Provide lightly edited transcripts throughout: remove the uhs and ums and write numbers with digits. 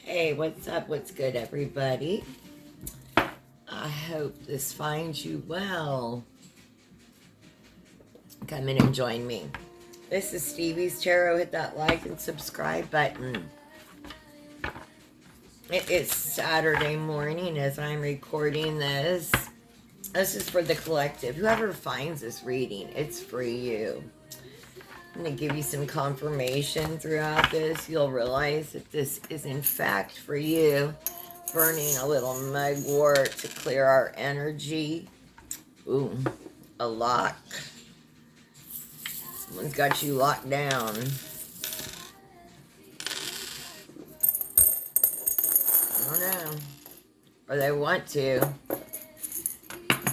Hey, what's up? What's good, everybody? I hope this finds you well. Come in and join me. This is Stevie's Tarot. Hit that like and subscribe button. It is Saturday morning as I'm recording this. This is for the collective. Whoever finds this reading, it's for you. I'm going to give you some confirmation throughout this. You'll realize that this is in fact for you. Burning a little mugwort to clear our energy. Ooh, a lock. Someone's got you locked down. I don't know. Or they want to.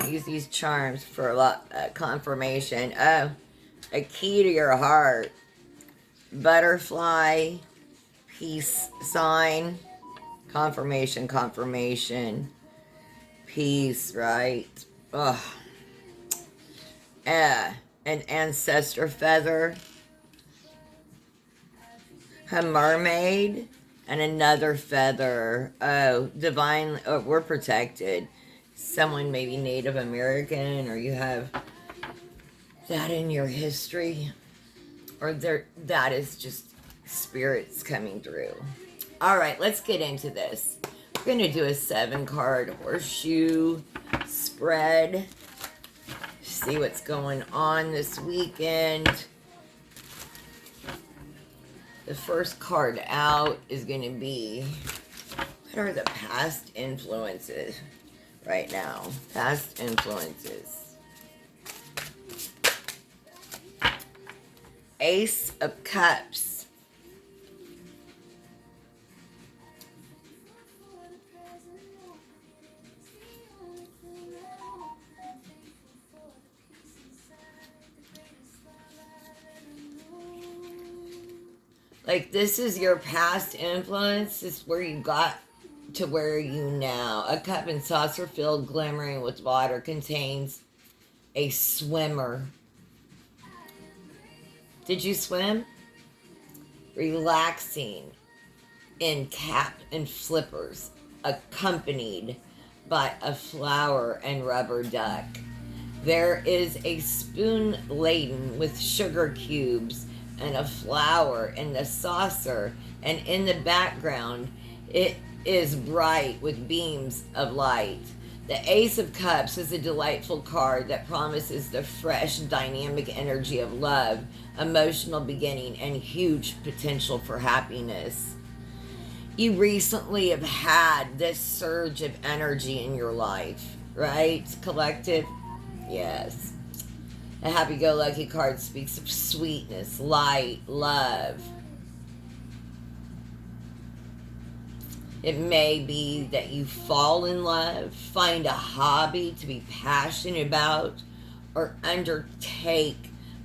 Use these charms for a lot confirmation. Oh, a key to your heart. Butterfly. Peace sign. Confirmation. Peace, right? Ugh. An ancestor feather. A mermaid. And another feather. Oh, divine. Oh, we're protected. Someone maybe Native American, or you have that in your history. Or that is just spirits coming through. All right, let's get into this. We're going to do a 7-card horseshoe spread. See what's going on this weekend. The first card out is going to be, what are the past influences right now? Past influences. Ace of Cups. Like, this is your past influence. This is where you got to where are you now. A cup and saucer filled, glimmering with water, contains a swimmer. Did you swim? Relaxing in cap and flippers, accompanied by a flower and rubber duck. There is a spoon laden with sugar cubes and a flower in the saucer, and in the background it is bright with beams of light. The Ace of Cups is a delightful card that promises the fresh, dynamic energy of love, emotional beginning, and huge potential for happiness. You recently have had this surge of energy in your life, right, collective? Yes. A happy-go-lucky card speaks of sweetness, light, love. It may be that you fall in love, find a hobby to be passionate about, or undertake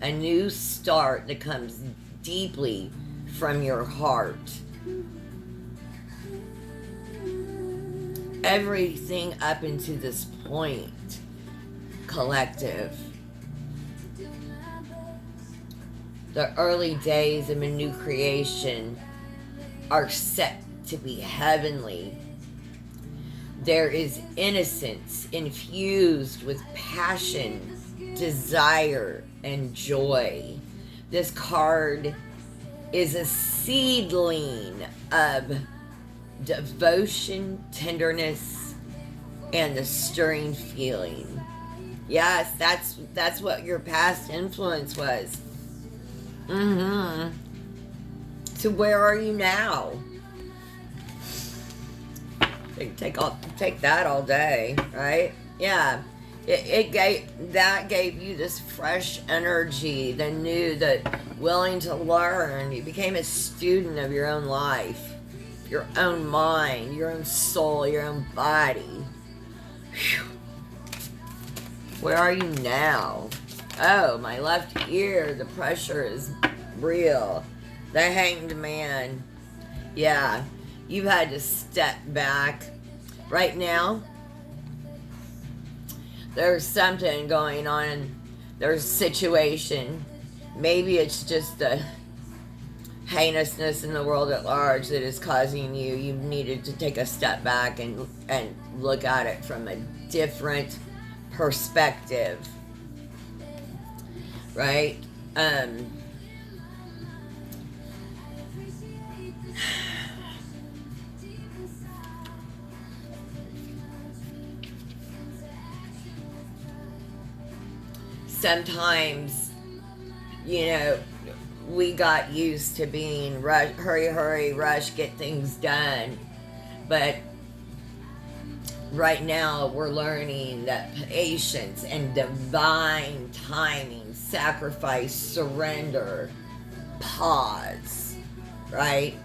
a new start that comes deeply from your heart. Everything up until this point, collective. The early days of a new creation are set to be heavenly. There is innocence infused with passion, desire, and joy. This card is a seedling of devotion, tenderness, and the stirring feeling. Yes, that's what your past influence was. So where are you now? Take that all day, right? Yeah. It gave you this fresh energy, the willing to learn. You became a student of your own life, your own mind, your own soul, your own body. Whew. Where are you now? Oh, my left ear, the pressure is real. The Hanged Man. Yeah, you've had to step back. Right now, there's something going on. There's a situation. Maybe it's just heinousness in the world at large that is causing you, you needed to take a step back and look at it from a different perspective, right? Sometimes, you know, we got used to being hurry, hurry, rush, get things done. But right now, we're learning that patience and divine timing, sacrifice, surrender, pause, right?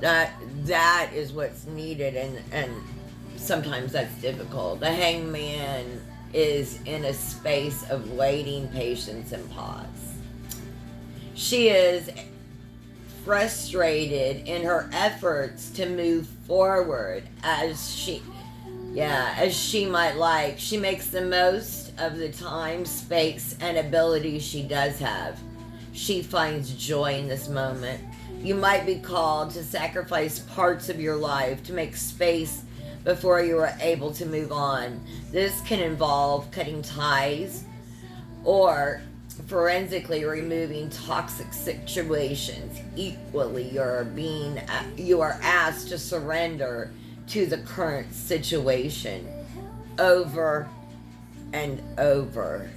That is what's needed, and sometimes that's difficult. The hangman is in a space of waiting, patience, and pause. She is frustrated in her efforts to move forward as she might like. She makes the most of the time, space, and ability she does have. She finds joy in this moment. You might be called to sacrifice parts of your life to make space before you are able to move on. This can involve cutting ties or forensically removing toxic situations. Equally, you are asked to surrender to the current situation over and over.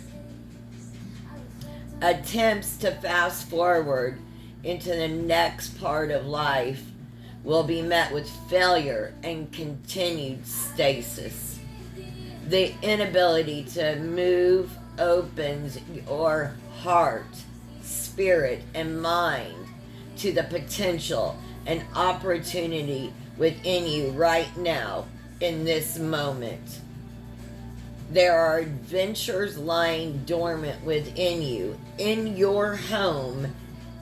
Attempts to fast forward into the next part of life will be met with failure and continued stasis. The inability to move opens your heart, spirit, and mind to the potential and opportunity within you right now in this moment. There are adventures lying dormant within you, in your home,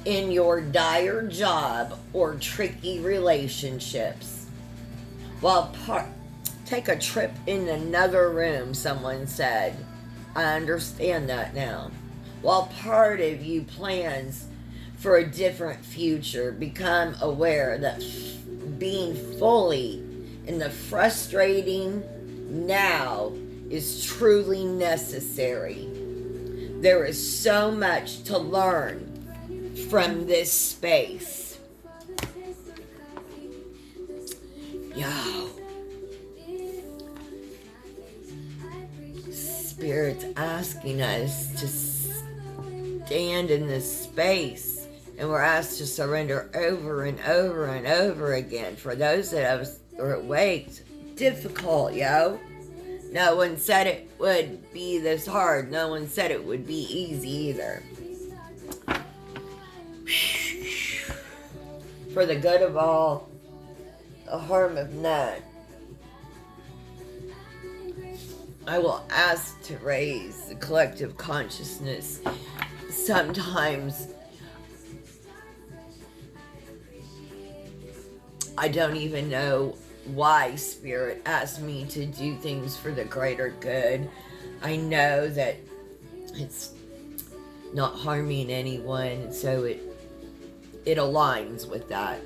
in your dire job, or tricky relationships. Take a trip in another room, someone said. I understand that now. While part of you plans for a different future, become aware that being fully in the frustrating now is truly necessary. There is so much to learn from this space. Yo. Spirit's asking us to stand in this space, and we're asked to surrender over and over and over again. For those that are awake, difficult, yo. No one said it would be this hard. No one said it would be easy either. For the good of all, the harm of none. I will ask to raise the collective consciousness. Sometimes I don't even know why Spirit asked me to do things for the greater good. I know that it's not harming anyone, so it aligns with that.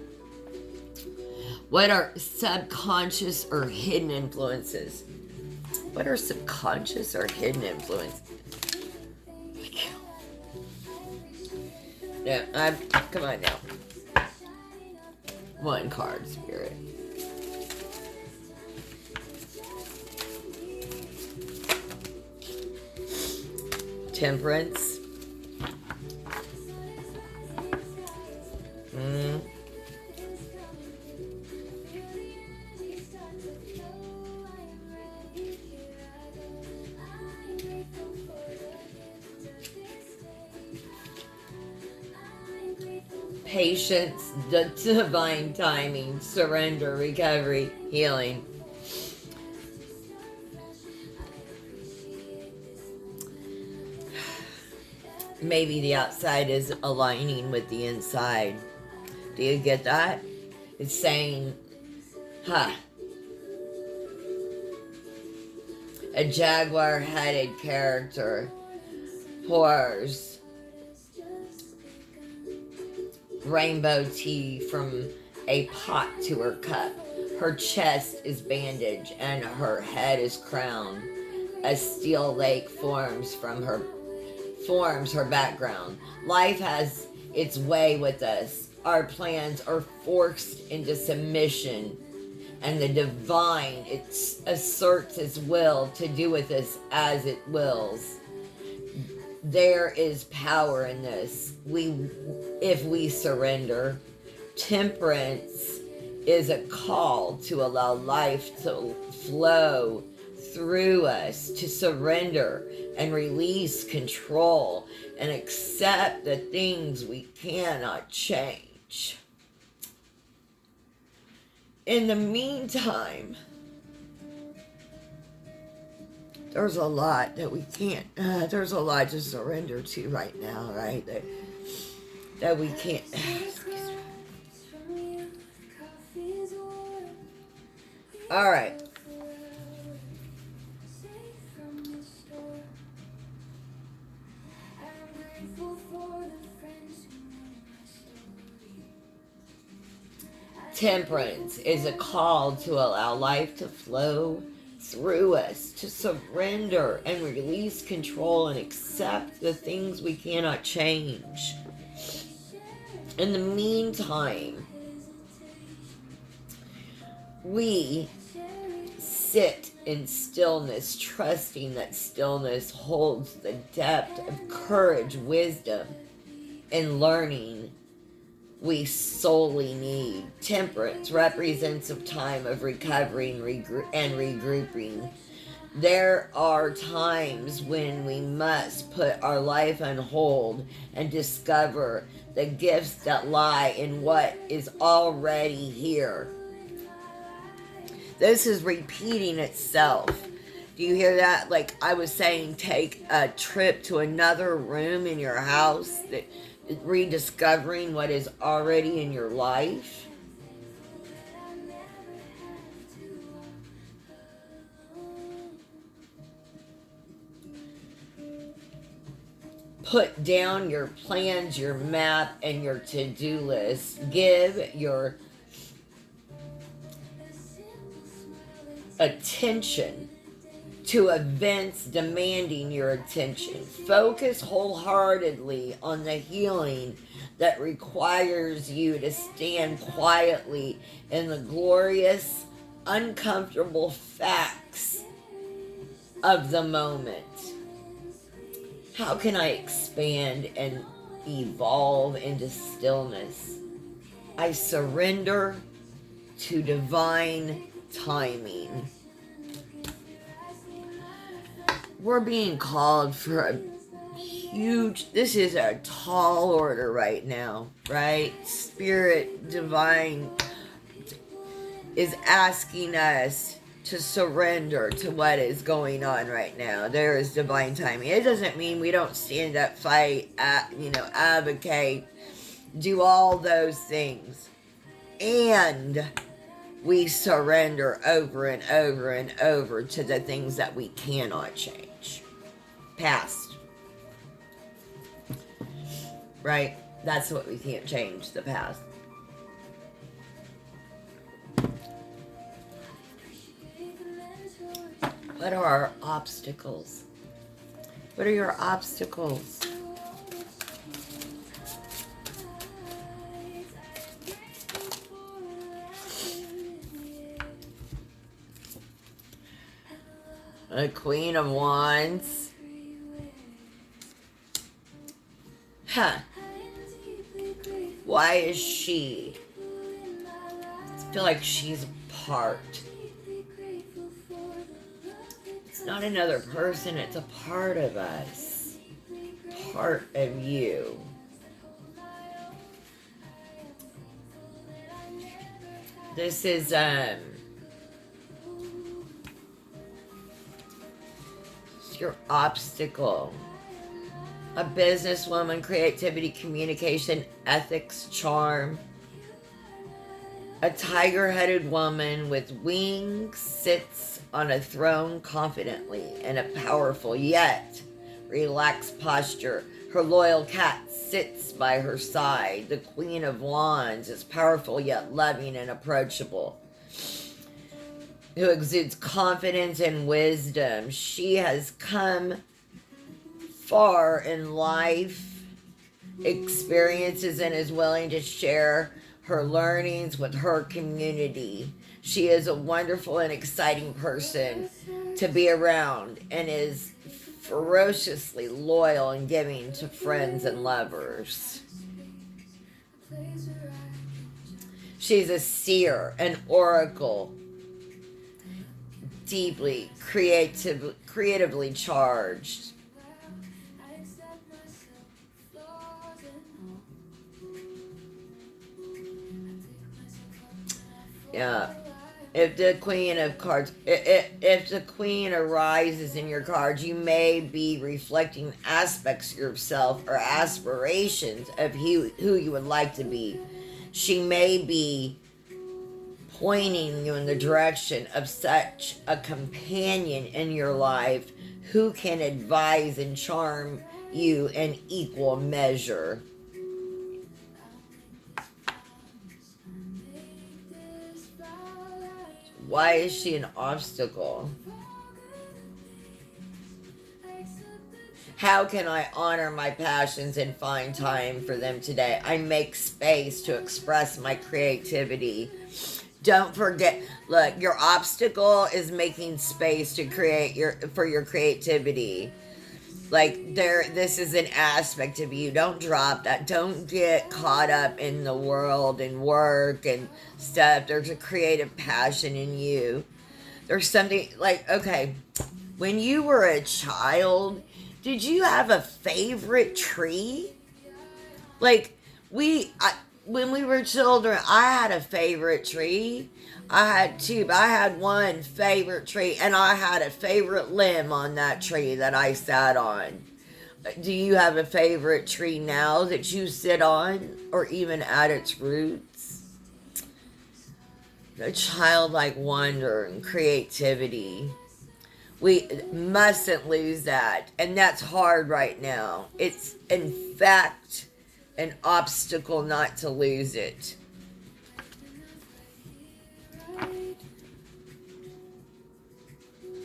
What are subconscious or hidden influences? What are subconscious or hidden influences? No, come on now. One card, Spirit. Temperance. Patience, the divine timing, surrender, recovery, healing. Maybe the outside is aligning with the inside. Do you get that? It's saying, a jaguar-headed character pours rainbow tea from a pot to her cup. Her chest is bandaged and her head is crowned. A steel lake forms her background. Life has its way with us. Our plans are forced into submission, and the divine asserts its will to do with us as it wills. There is power in this. If we surrender. Temperance is a call to allow life to flow through us, to surrender and release control and accept the things we cannot change. In the meantime, there's a lot that we can't, there's a lot to surrender to right now, right? That we can't, all right. Temperance is a call to allow life to flow through us, to surrender and release control and accept the things we cannot change. In the meantime, we sit in stillness, trusting that stillness holds the depth of courage, wisdom, and learning we solely need. Temperance represents a time of recovery and regrouping. There are times when we must put our life on hold and discover the gifts that lie in what is already here. This is repeating itself. Do you hear that? Like I was saying, take a trip to another room in your house, rediscovering what is already in your life. Put down your plans, your map, and your to-do list. Give your attention to events demanding your attention. Focus wholeheartedly on the healing that requires you to stand quietly in the glorious, uncomfortable facts of the moment. How can I expand and evolve into stillness? I surrender to divine timing. We're being called for a huge, this is a tall order right now, right? Spirit, divine is asking us to surrender to what is going on right now. There is divine timing. It doesn't mean we don't stand up, fight, advocate, do all those things. And we surrender over and over and over to the things that we cannot change. Past. Right? That's what we can't change, the past. What are our obstacles? What are your obstacles? The Queen of Wands. Huh. Why is she? I feel like she's a part. It's not another person, it's a part of us. Part of you. This is, your obstacle. A businesswoman, creativity, communication, ethics, charm. A tiger-headed woman with wings sits on a throne confidently in a powerful yet relaxed posture. Her loyal cat sits by her side. The Queen of Wands is powerful yet loving and approachable, who exudes confidence and wisdom. She has come far in life experiences and is willing to share her learnings with her community. She is a wonderful and exciting person to be around and is ferociously loyal and giving to friends and lovers. She's a seer, an oracle, deeply creatively charged. Yeah. If the Queen of Cards, if the Queen arises in your cards, you may be reflecting aspects of yourself or aspirations of who you would like to be. She may be pointing you in the direction of such a companion in your life who can advise and charm you in equal measure. Why is she an obstacle? How can I honor my passions and find time for them today? I make space to express my creativity. Don't forget, look, your obstacle is making space to create for your creativity. Like this is an aspect of you. Don't drop that. Don't get caught up in the world and work and stuff. There's a creative passion in you. There's something like, okay, when you were a child, did you have a favorite tree? Like when we were children, I had a favorite tree. I had two, but I had one favorite tree, and I had a favorite limb on that tree that I sat on. Do you have a favorite tree now that you sit on, or even at its roots? The childlike wonder and creativity. We mustn't lose that, and that's hard right now. It's, in fact, an obstacle not to lose it.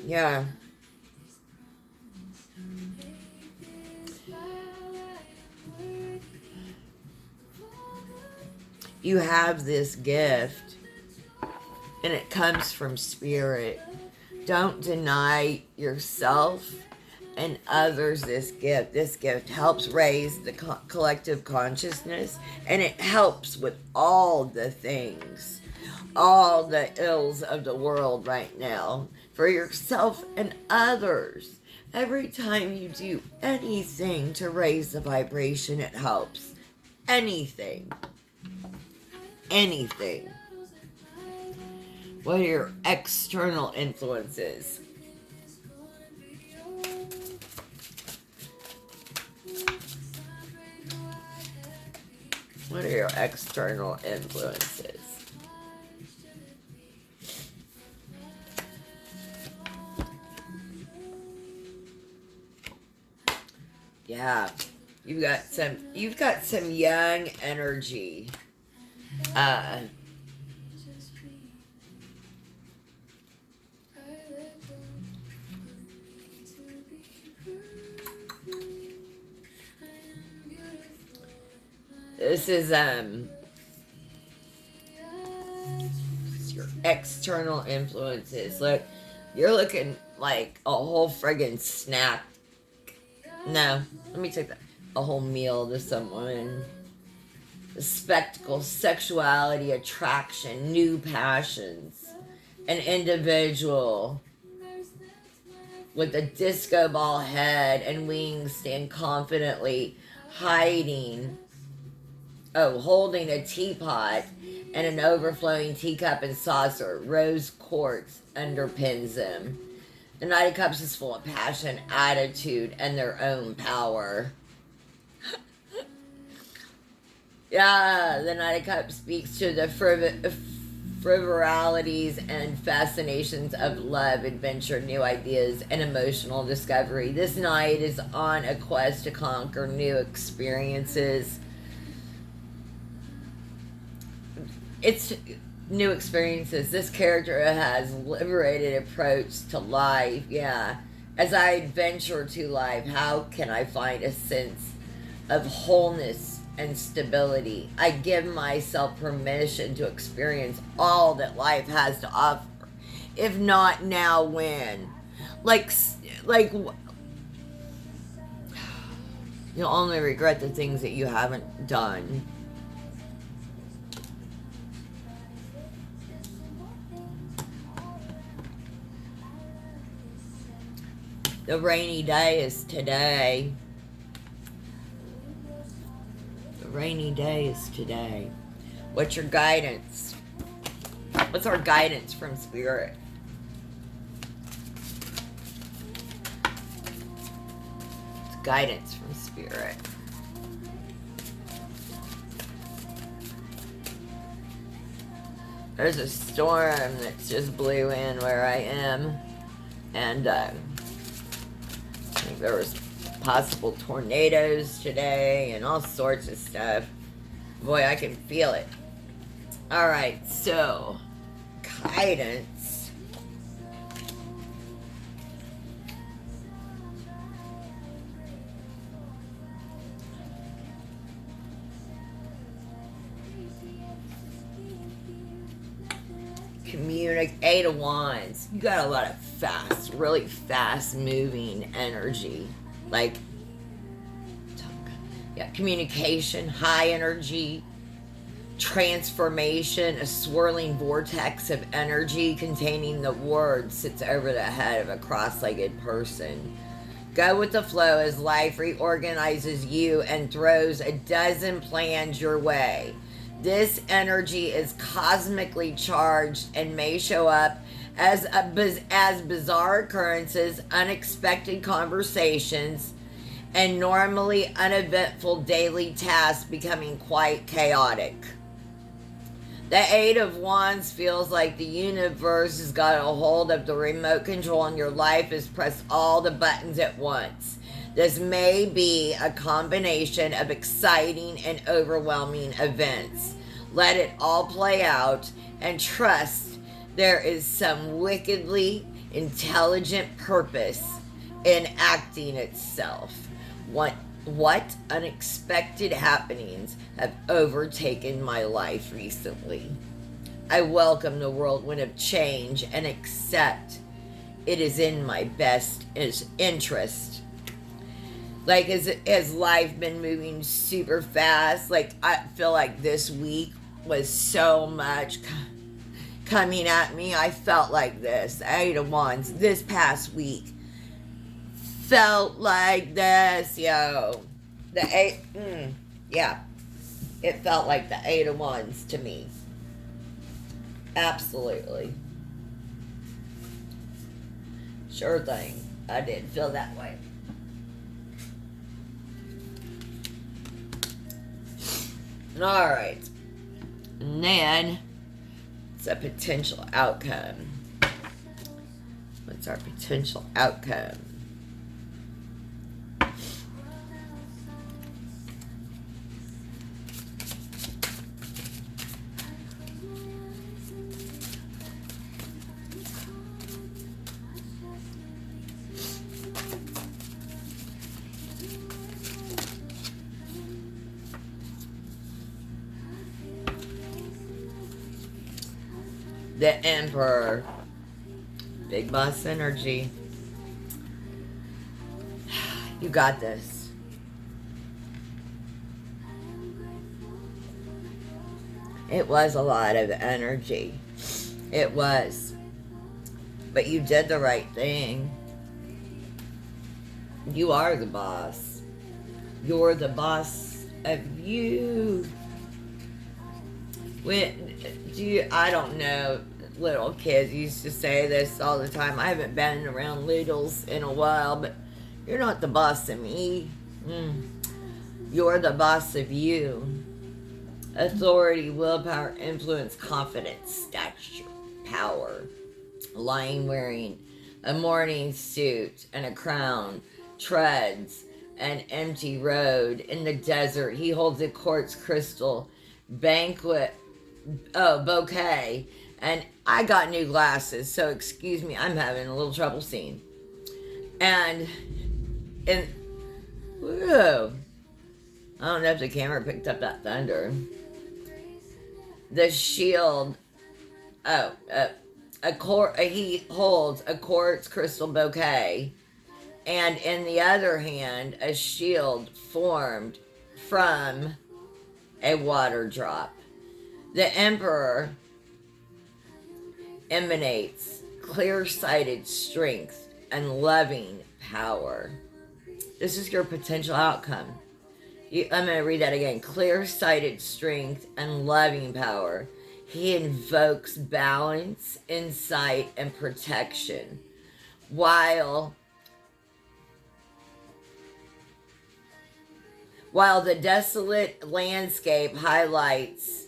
Yeah. You have this gift, and it comes from spirit. Don't deny yourself and others this gift. This gift helps raise the collective consciousness, and it helps with all the things, all the ills of the world right now, for yourself and others. Every time you do anything to raise the vibration, it helps. Anything. Anything. What are your external influences? What are your external influences? Yeah, you've got some young energy. This is your external influences. Look, you're looking like a whole friggin' snack. No, let me take that. A whole meal to someone. The spectacle, sexuality, attraction, new passions. An individual with a disco ball head and wings stand confidently holding a teapot and an overflowing teacup and saucer. Rose quartz underpins them. The Knight of Cups is full of passion, attitude, and their own power. Yeah, the Knight of Cups speaks to the frivolities and fascinations of love, adventure, new ideas, and emotional discovery. This knight is on a quest to conquer new experiences. It's new experiences. This character has liberated approach to life. Yeah. As I adventure to life, how can I find a sense of wholeness and stability? I give myself permission to experience all that life has to offer. If not now, when? Like, like you'll only regret the things that you haven't done. The rainy day is today. The rainy day is today. What's your guidance? What's our guidance from Spirit? It's guidance from Spirit. There's a storm that just blew in where I am. And, I think there was possible tornadoes today and all sorts of stuff. Boy, I can feel it. All right, so guidance. Eight of Wands. You got a lot of fast, really fast moving energy. Like, yeah, communication, high energy, transformation, a swirling vortex of energy containing the word sits over the head of a cross-legged person. Go with the flow as life reorganizes you and throws a dozen plans your way. This energy is cosmically charged and may show up as bizarre occurrences, unexpected conversations, and normally uneventful daily tasks becoming quite chaotic. The Eight of Wands feels like the universe has got a hold of the remote control and your life has pressed all the buttons at once. This may be a combination of exciting and overwhelming events. Let it all play out and trust there is some wickedly intelligent purpose in acting itself. What unexpected happenings have overtaken my life recently? I welcome the whirlwind of change and accept it is in my best interest. Like, has life been moving super fast? Like, I feel like this week was so much coming at me. I felt like this. Eight of Wands this past week felt like this, yo. The eight, yeah. It felt like the Eight of Wands to me. Absolutely. Sure thing. I did feel that way. All right. And then it's a potential outcome. What's our potential outcome? The Emperor. Big boss energy. You got this. It was a lot of energy. It was. But you did the right thing. You are the boss. You're the boss of you. I don't know, little kids used to say this all the time. I haven't been around littles in a while, but you're not the boss of me. You're the boss of you. Authority, willpower, influence, confidence, stature, power. Lion wearing a morning suit and a crown, treads an empty road in the desert. He holds a quartz crystal banquet, bouquet, and I got new glasses, so excuse me, I'm having a little trouble seeing. And whoa, I don't know if the camera picked up that thunder. The shield, oh, he holds a quartz crystal bouquet, and in the other hand, a shield formed from a water drop. The emperor emanates clear-sighted strength and loving power. This is your potential outcome. I'm going to read that again. Clear-sighted strength and loving power. He invokes balance, insight, and protection. While the desolate landscape highlights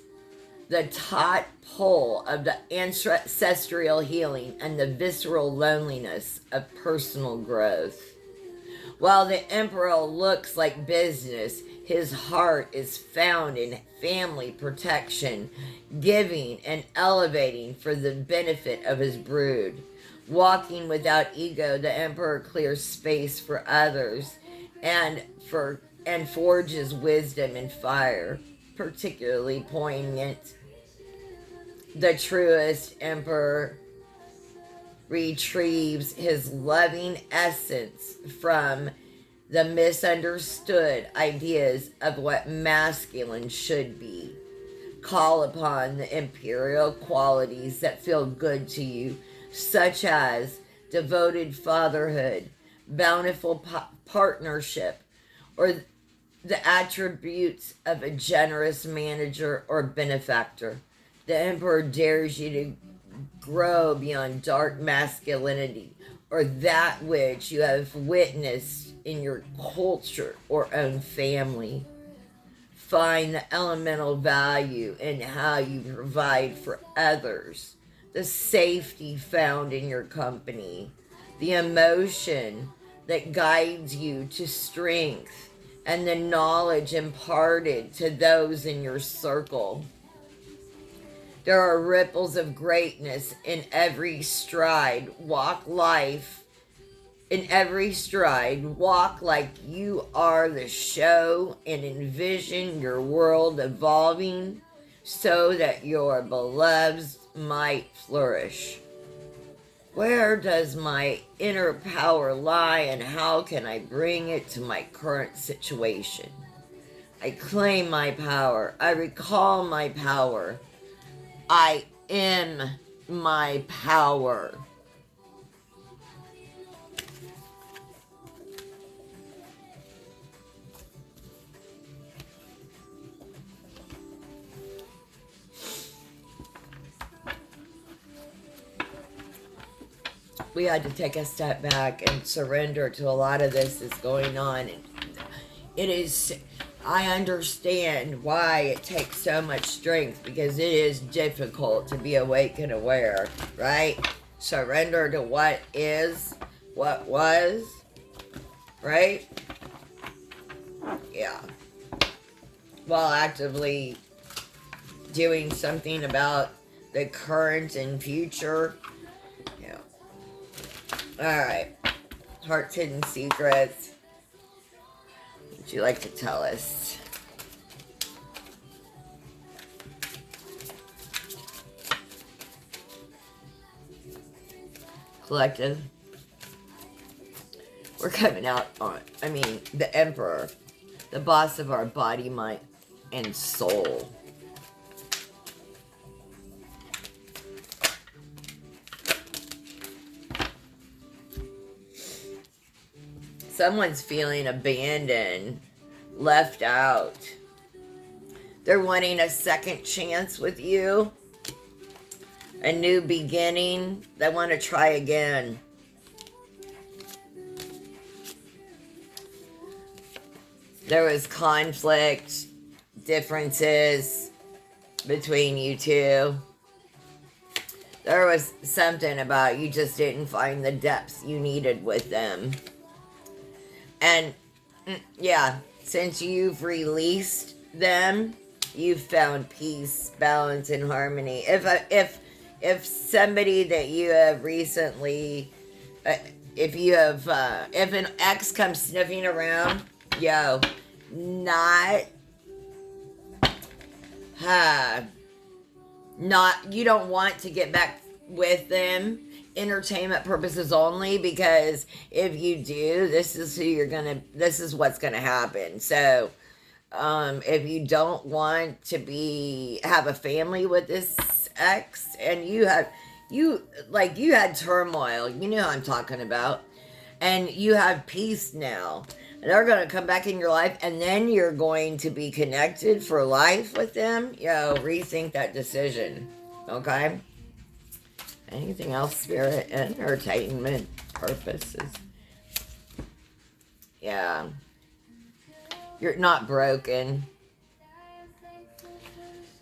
the taut pull of the ancestral healing and the visceral loneliness of personal growth. While the emperor looks like business, his heart is found in family protection, giving and elevating for the benefit of his brood. Walking without ego, the emperor clears space for others and forges wisdom and fire, particularly poignant. The truest emperor retrieves his loving essence from the misunderstood ideas of what masculine should be. Call upon the imperial qualities that feel good to you, such as devoted fatherhood, bountiful partnership, or the attributes of a generous manager or benefactor. The emperor dares you to grow beyond dark masculinity or that which you have witnessed in your culture or own family. Find the elemental value in how you provide for others, the safety found in your company, the emotion that guides you to strength, and the knowledge imparted to those in your circle. There are ripples of greatness in every stride. Walk life in every stride. Walk like you are the show and envision your world evolving so that your beloveds might flourish. Where does my inner power lie and how can I bring it to my current situation? I claim my power. I recall my power. I am my power. We had to take a step back and surrender to a lot of this is going on. It is, I understand why it takes so much strength, because it is difficult to be awake and aware, right? Surrender to what is, what was, right? Yeah. While actively doing something about the current and future. Yeah. Alright. Heart's hidden secrets. Would you like to tell us? Collective. We're coming out on, the Emperor, the boss of our body, mind, and soul. Someone's feeling abandoned, left out. They're wanting a second chance with you, a new beginning. They want to try again. There was conflict, differences, between you two. There was something about you just didn't find the depths you needed with them. And yeah, since you've released them, you've found peace, balance, and harmony. If somebody that you have recently, if you have, if an ex comes sniffing around, yo, not, not, you don't want to get back with them, entertainment purposes only, because if you do, this is who you're gonna, this is what's gonna happen. So if you don't want to have a family with this ex, and you had turmoil, you know what I'm talking about, and you have peace now, they're going to come back in your life, and then you're going to be connected for life with them. Yo, rethink that decision. Okay? Anything else, spirit? Entertainment purposes. Yeah. You're not broken.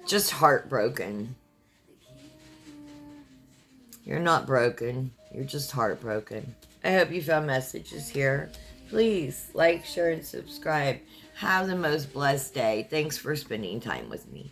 Just heartbroken. You're not broken. You're just heartbroken. I hope you found messages here. Please like, share, and subscribe. Have the most blessed day. Thanks for spending time with me.